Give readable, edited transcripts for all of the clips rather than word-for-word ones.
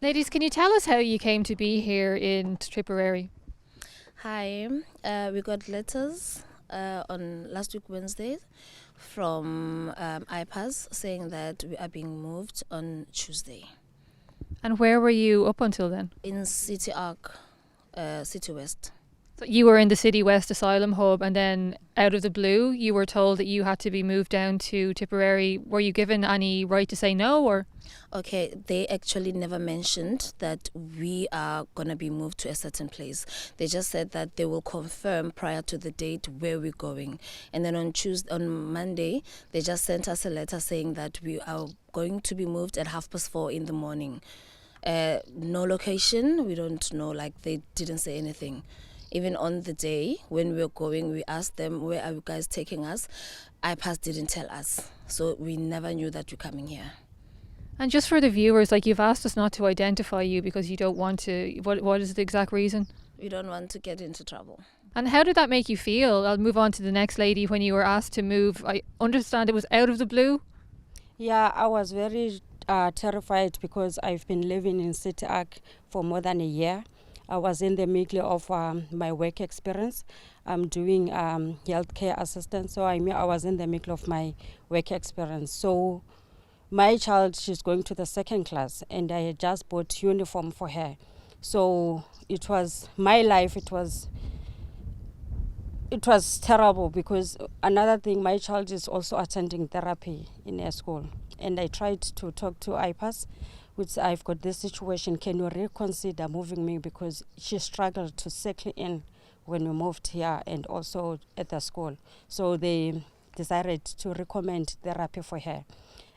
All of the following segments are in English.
Ladies, can you tell us how you came to be here in Tipperary? Hi, we got letters on last week Wednesday from IPAS saying that we are being moved on Tuesday And where were you up until then? in City Arc, City West. So you were in the City West Asylum hub, and then out of the blue, you were told that you had to be moved down to Tipperary. Were you given any right to say no, or? Okay, they actually never mentioned that we are going to be moved to a certain place. They just said that they will confirm prior to the date where we're going. And then on Monday, they just sent us a letter saying that we are going to be moved at 4:30 in the morning. No location, we don't know, like they didn't say anything. Even on the day when we were going, we asked them, where are you guys taking us? IPAS didn't tell us. So we never knew that we're coming here. And just for the viewers, like you've asked us not to identify you because you don't want to. What is the exact reason? We don't want to get into trouble. And how did that make you feel? I'll move on to the next lady. When you were asked to move, I understand it was out of the blue. Yeah, I was very terrified because I've been living in City Arc for more than a year. I was in the middle of my work experience. I'm doing healthcare assistant, so I was in the middle of my work experience. So my child, she's going to the second class, and I had just bought uniform for her. So it was my life. It was terrible because another thing, my child is also attending therapy in a school, and I tried to talk to IPAS, which I've got this situation. Can you reconsider moving me, because she struggled to settle in when we moved here and also at the school. So they decided to recommend therapy for her.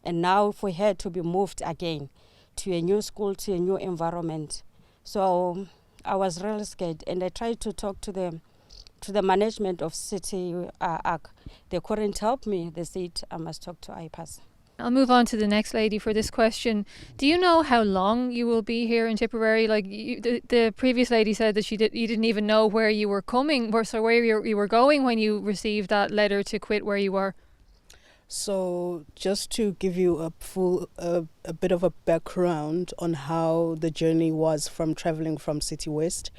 And now for her to be moved again to a new school, to a new environment. So I was really scared, and I tried to talk to the management of City Arc. They couldn't help me. They said I must talk to IPAS. I'll move on to the next lady for this question. Do you know how long you will be here in Tipperary? Like the previous lady said that you didn't even know where you were coming, where you were going when you received that letter to quit where you were. So just to give you a bit of a background on how the journey was from traveling from City West.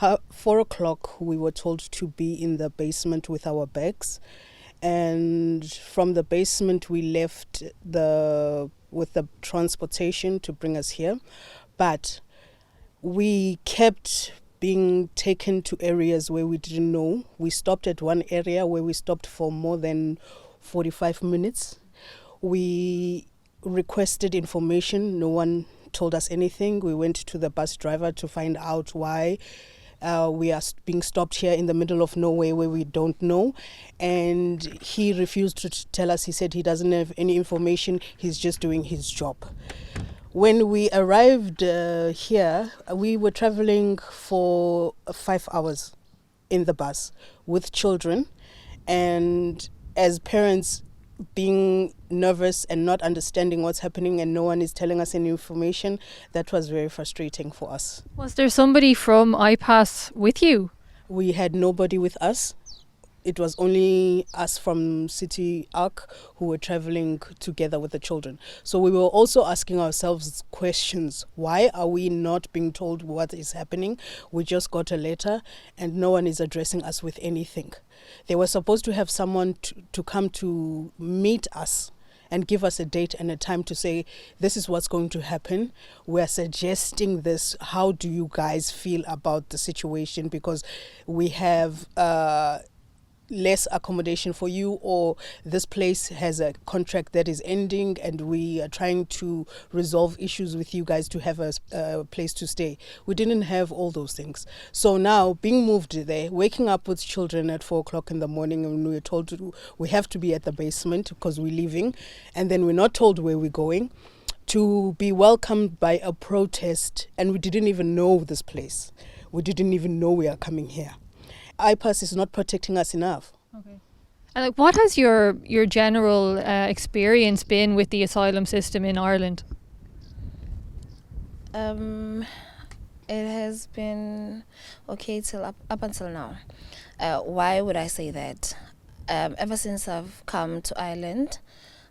4:00 we were told to be in the basement with our bags, and from the basement we left with the transportation to bring us here, but we kept being taken to areas where we didn't know. We stopped at one area where we stopped for more than 45 minutes. We requested information. No one told us anything. We went to the bus driver to find out why we are being stopped here in the middle of nowhere where we don't know. And he refused to tell us. He said he doesn't have any information. He's just doing his job. When we arrived here, we were traveling for 5 hours in the bus with children. And as parents, being nervous and not understanding what's happening, and no one is telling us any information, that was very frustrating for us. Was there somebody from IPAS with you? We had nobody with us. It was only us from City Arc who were traveling together with the children. So we were also asking ourselves questions. Why are we not being told what is happening? We just got a letter and no one is addressing us with anything. They were supposed to have someone to come to meet us and give us a date and a time to say, this is what's going to happen. We're suggesting this. How do you guys feel about the situation? Because we have less accommodation for you, or this place has a contract that is ending and we are trying to resolve issues with you guys to have a place to stay. We didn't have all those things. So now being moved there, waking up with children at 4:00 in the morning, and we were told we have to be at the basement because we're leaving, and then we're not told where we're going, to be welcomed by a protest, and we didn't even know this place. We didn't even know we are coming here. IPAS is not protecting us enough. Okay. And what has your general experience been with the asylum system in Ireland? It has been okay till up until now. Why would I say that? Ever since I've come to Ireland,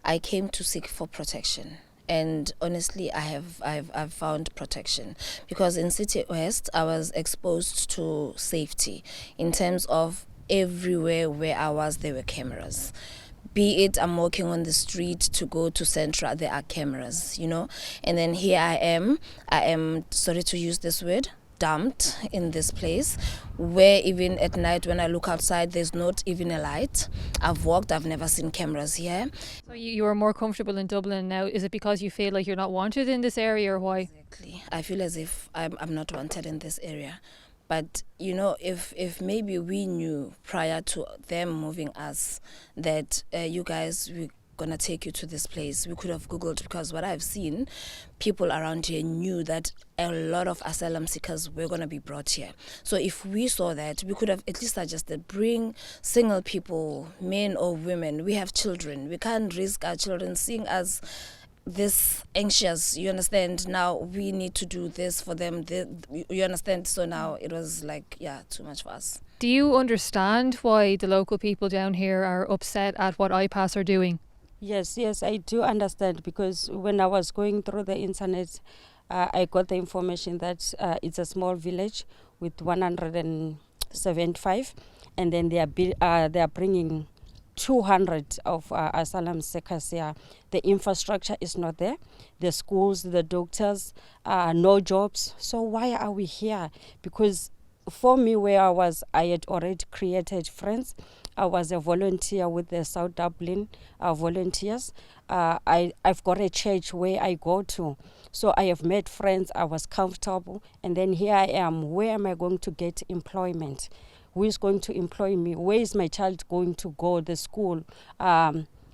I came to seek for protection. And honestly, I've found protection, because in City West I was exposed to safety in terms of everywhere where I was there were cameras. Be it I'm walking on the street to go to Centra, there are cameras, And then here I am, sorry to use this word, dumped in this place where even at night when I look outside there's not even a light. I've never seen cameras here. So you are more comfortable in Dublin now. Is it because you feel like you're not wanted in this area, or why? Exactly. I feel as if I'm not wanted in this area. But if maybe we knew prior to them moving us that you guys, we're gonna take you to this place, we could have googled, because what I've seen, people around here knew that a lot of asylum seekers were gonna be brought here. So if we saw that, we could have at least suggested bring single people, men or women. We have children. We can't risk our children seeing us this anxious, you understand. Now we need to do this for them, you understand. So now it was like, too much for us. Do you understand why the local people down here are upset at what IPAS are doing? Yes, I do understand, because when I was going through the internet, I got the information that it's a small village with 175, and then they are bringing 200 of asylum seekers here. The infrastructure is not there. The schools, the doctors, no jobs. So why are we here? Because for me, where I had already created friends. I was a volunteer with the South Dublin volunteers. I've got a church where I go to. So I have made friends. I was comfortable. And then here I am. Where am I going to get employment? Who is going to employ me? Where is my child going to go? The school,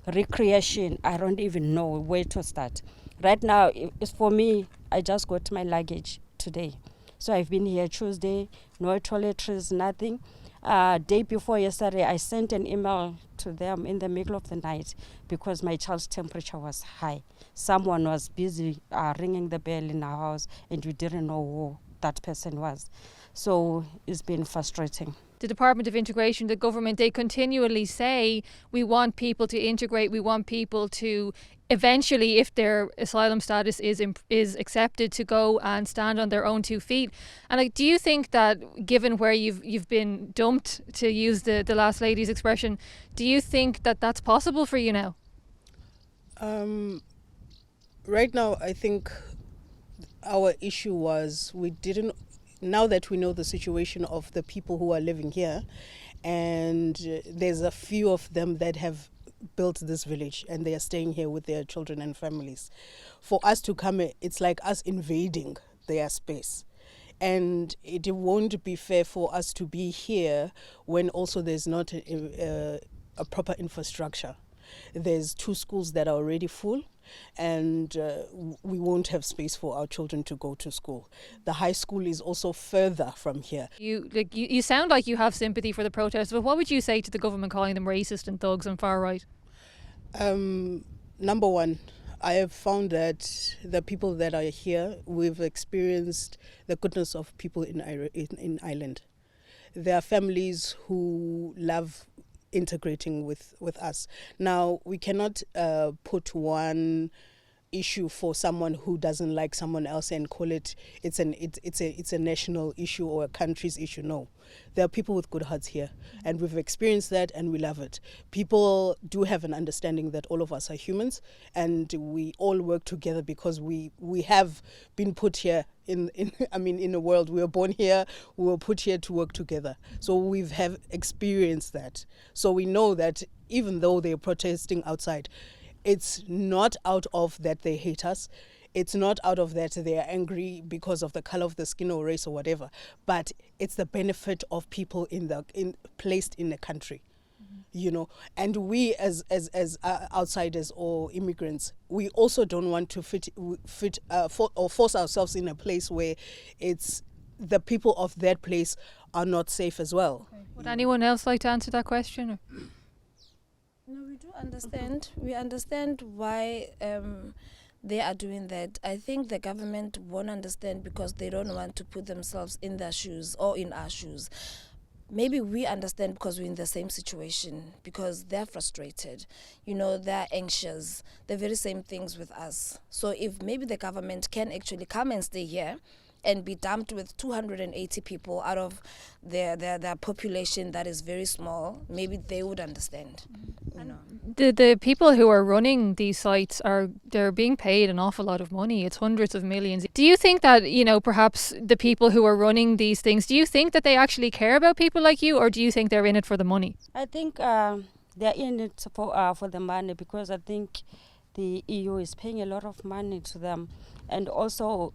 recreation. I don't even know where to start. Right now, it's for me, I just got my luggage today. So I've been here Tuesday, no toiletries, nothing. Day before yesterday, I sent an email to them in the middle of the night because my child's temperature was high. Someone was busy ringing the bell in our house, and we didn't know who that person was. So it's been frustrating. The Department of Integration, the government, they continually say we want people to integrate, we want people to eventually, if their asylum status is accepted, to go and stand on their own 2 feet. And do you think that, given where you've been dumped, to use the last lady's expression, do you think that that's possible for you now? Right now, I think our issue was now that we know the situation of the people who are living here, and there's a few of them that have built this village and they are staying here with their children and families. For us to come, it's like us invading their space. And it won't be fair for us to be here when also there's not a proper infrastructure. There's 2 schools that are already full, and we won't have space for our children to go to school. The high school is also further from here. You sound like you have sympathy for the protesters, but what would you say to the government calling them racist and thugs and far right? Number one, I have found that the people that are here, we've experienced the goodness of people in Ireland. There are families who love integrating with us. Now, we cannot put one issue for someone who doesn't like someone else and call it's a national issue or a country's issue. No, there are people with good hearts here, and we've experienced that, and we love it. People do have an understanding that all of us are humans, and we all work together because we have been put here in the world. We were born here, we were put here to work together. So we've experienced that. So we know that even though they're protesting outside, it's not out of that they hate us. It's not out of that they are angry because of the color of the skin or race or whatever. But it's the benefit of people placed in the country, And we as outsiders or immigrants, we also don't want to force ourselves in a place where it's the people of that place are not safe as well. Okay. Would anyone else like to answer that question? No, we do understand. We understand why they are doing that. I think the government won't understand because they don't want to put themselves in their shoes or in our shoes. maybe we understand because we're in the same situation, because they're frustrated, they're anxious, the very same things with us. So if maybe the government can actually come and stay here and be dumped with 280 people out of their population that is very small, maybe they would understand. The people who are running these sites they're being paid an awful lot of money. It's hundreds of millions. Do you think that, perhaps the people who are running these things, do you think that they actually care about people like you, or do you think they're in it for the money? I think they're in it for the money, because I think the EU is paying a lot of money to them, and also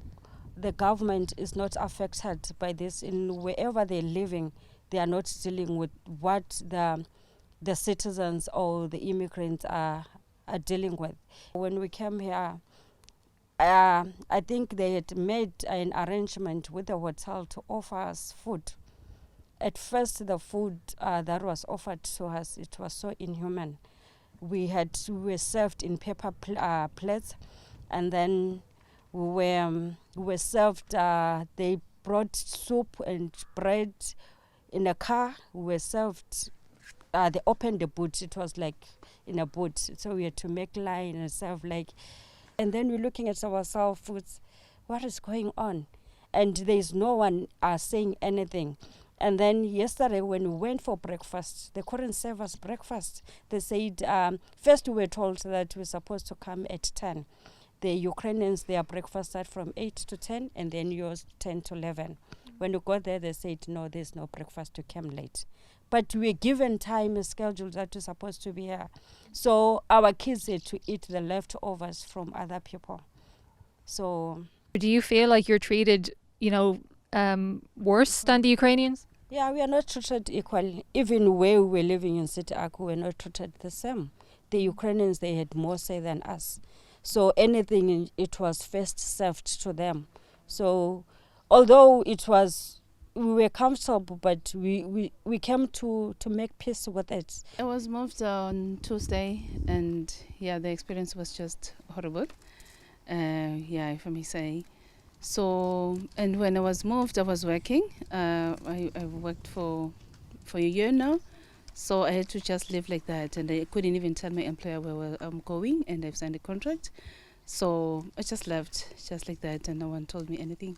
the government is not affected by this. In wherever they're living, they are not dealing with what the citizens or the immigrants are dealing with. When we came here, I think they had made an arrangement with the hotel to offer us food. At first, the food that was offered to us, it was so inhuman. We were served in paper plates, and then we were served, they brought soup and bread in a car. We were served, they opened the boot, it was like in a boot, so we had to make line and serve and then we're looking at ourselves, what is going on? And there's no one saying anything. And then yesterday when we went for breakfast, they couldn't serve us breakfast. They said, first we were told that we're supposed to come at 10. The Ukrainians, their breakfast starts from 8 to 10, and then yours 10 to 11. When we got there, they said, no, there's no breakfast, you came late. But we're given time, a schedule that we're supposed to be here. So our kids had to eat the leftovers from other people. So, do you feel like you're treated, worse than the Ukrainians? Yeah, we are not treated equally. Even where we were living in City Aku, we're not treated the same. The Ukrainians, they had more say than us. So anything, it was first served to them. So although we were comfortable, but we came to make peace with it. I was moved on Tuesday, and the experience was just horrible. If I may say. So, and when I was moved, I was working. I worked for a year now. So I had to just live like that, and I couldn't even tell my employer where I'm going, and I've signed a contract. So I just left just like that, and no one told me anything.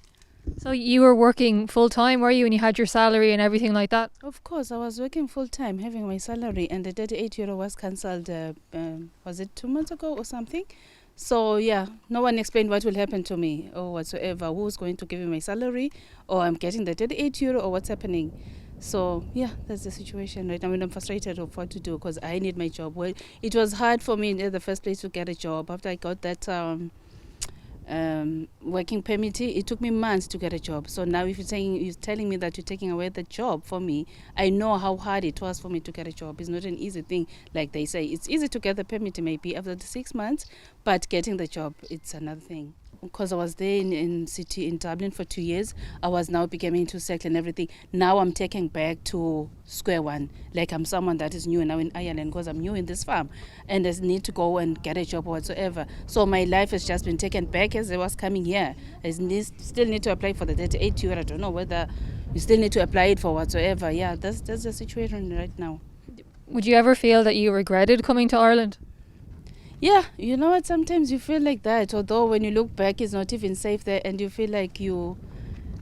So you were working full-time, were you, and you had your salary and everything like that? Of course, I was working full-time, having my salary, and the 38 euro was cancelled, was it 2 months ago or something? So no one explained what will happen to me or whatsoever, who's going to give me my salary, or I'm getting the 38 euro, or what's happening. So that's the situation right now. I'm frustrated of what to do, because I need my job. Well, it was hard for me in the first place to get a job. After I got that working permit, it took me months to get a job. So now if you're telling me that you're taking away the job for me, I know how hard it was for me to get a job. It's not an easy thing. Like they say, it's easy to get the permit maybe after the 6 months, but getting the job, it's another thing. Because I was there in Dublin for 2 years, I was now beginning to settle and everything. Now I'm taking back to square one. Like I'm someone that is new now in Ireland, because I'm new in this farm, and I need to go and get a job or whatsoever. So my life has just been taken back as I was coming here. I still need to apply for the 38 euro. I don't know whether you still need to apply it for whatsoever. That's the situation right now. Would you ever feel that you regretted coming to Ireland? Yeah, you know what, sometimes you feel like that, although when you look back it's not even safe there, and you feel like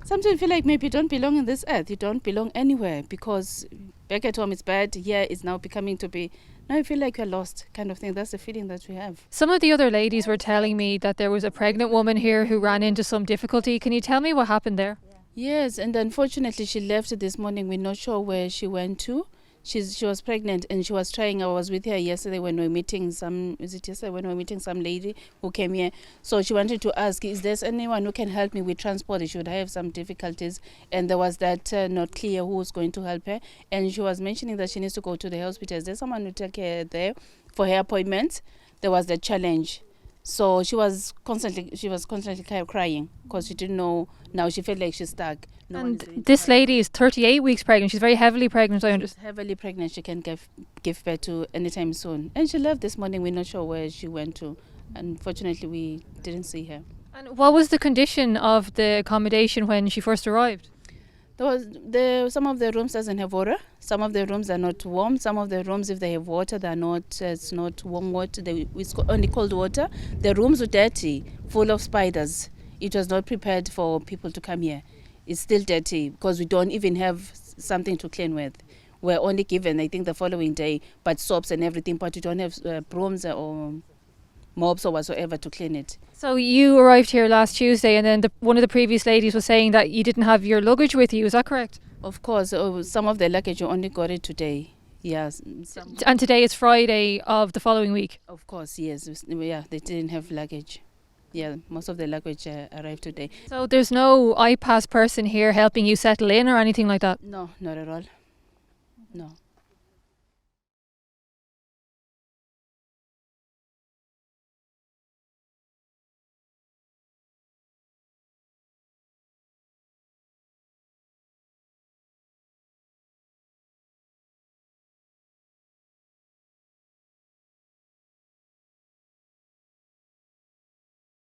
sometimes you feel like maybe you don't belong in this earth, you don't belong anywhere, because back at home it's bad, here it's now becoming to be, now you feel like you're lost kind of thing. That's the feeling that we have. Some of the other ladies were telling me that there was a pregnant woman here who ran into some difficulty. Can you tell me what happened there? Yes, and unfortunately she left this morning. We're not sure where she went to. She was pregnant, and she was trying. I was with her yesterday when we were meeting some lady who came here. So she wanted to ask, is there anyone who can help me with transport? Should I have some difficulties? And there was that not clear who was going to help her. And she was mentioning that she needs to go to the hospital. Is there someone who take her there for her appointment? There was the challenge. So she was constantly crying because she didn't know. Now she felt like she's stuck. And this lady is 38 weeks pregnant. She's very heavily pregnant, I understand. Heavily pregnant. She can give birth to anytime soon. And she left this morning. We're not sure where she went to. Unfortunately, we didn't see her. And what was the condition of the accommodation when she first arrived? Some of the rooms doesn't have water. Some of the rooms are not warm. Some of the rooms, if they have water, they're not. It's not warm water. It's only cold water. The rooms were dirty, full of spiders. It was not prepared for people to come here. It's still dirty because we don't even have something to clean with. We're only given, I think, the following day, but soaps and everything. But we don't have brooms or mops or whatsoever to clean it. So you arrived here last Tuesday, and then one of the previous ladies was saying that you didn't have your luggage with you. Is that correct? Of course, some of the luggage you only got it today. Yes. And today is Friday of the following week. Of course, yes. Yeah, they didn't have luggage. Yeah, most of the luggage arrived today. So there's no IPAS person here helping you settle in or anything like that? No, not at all. No.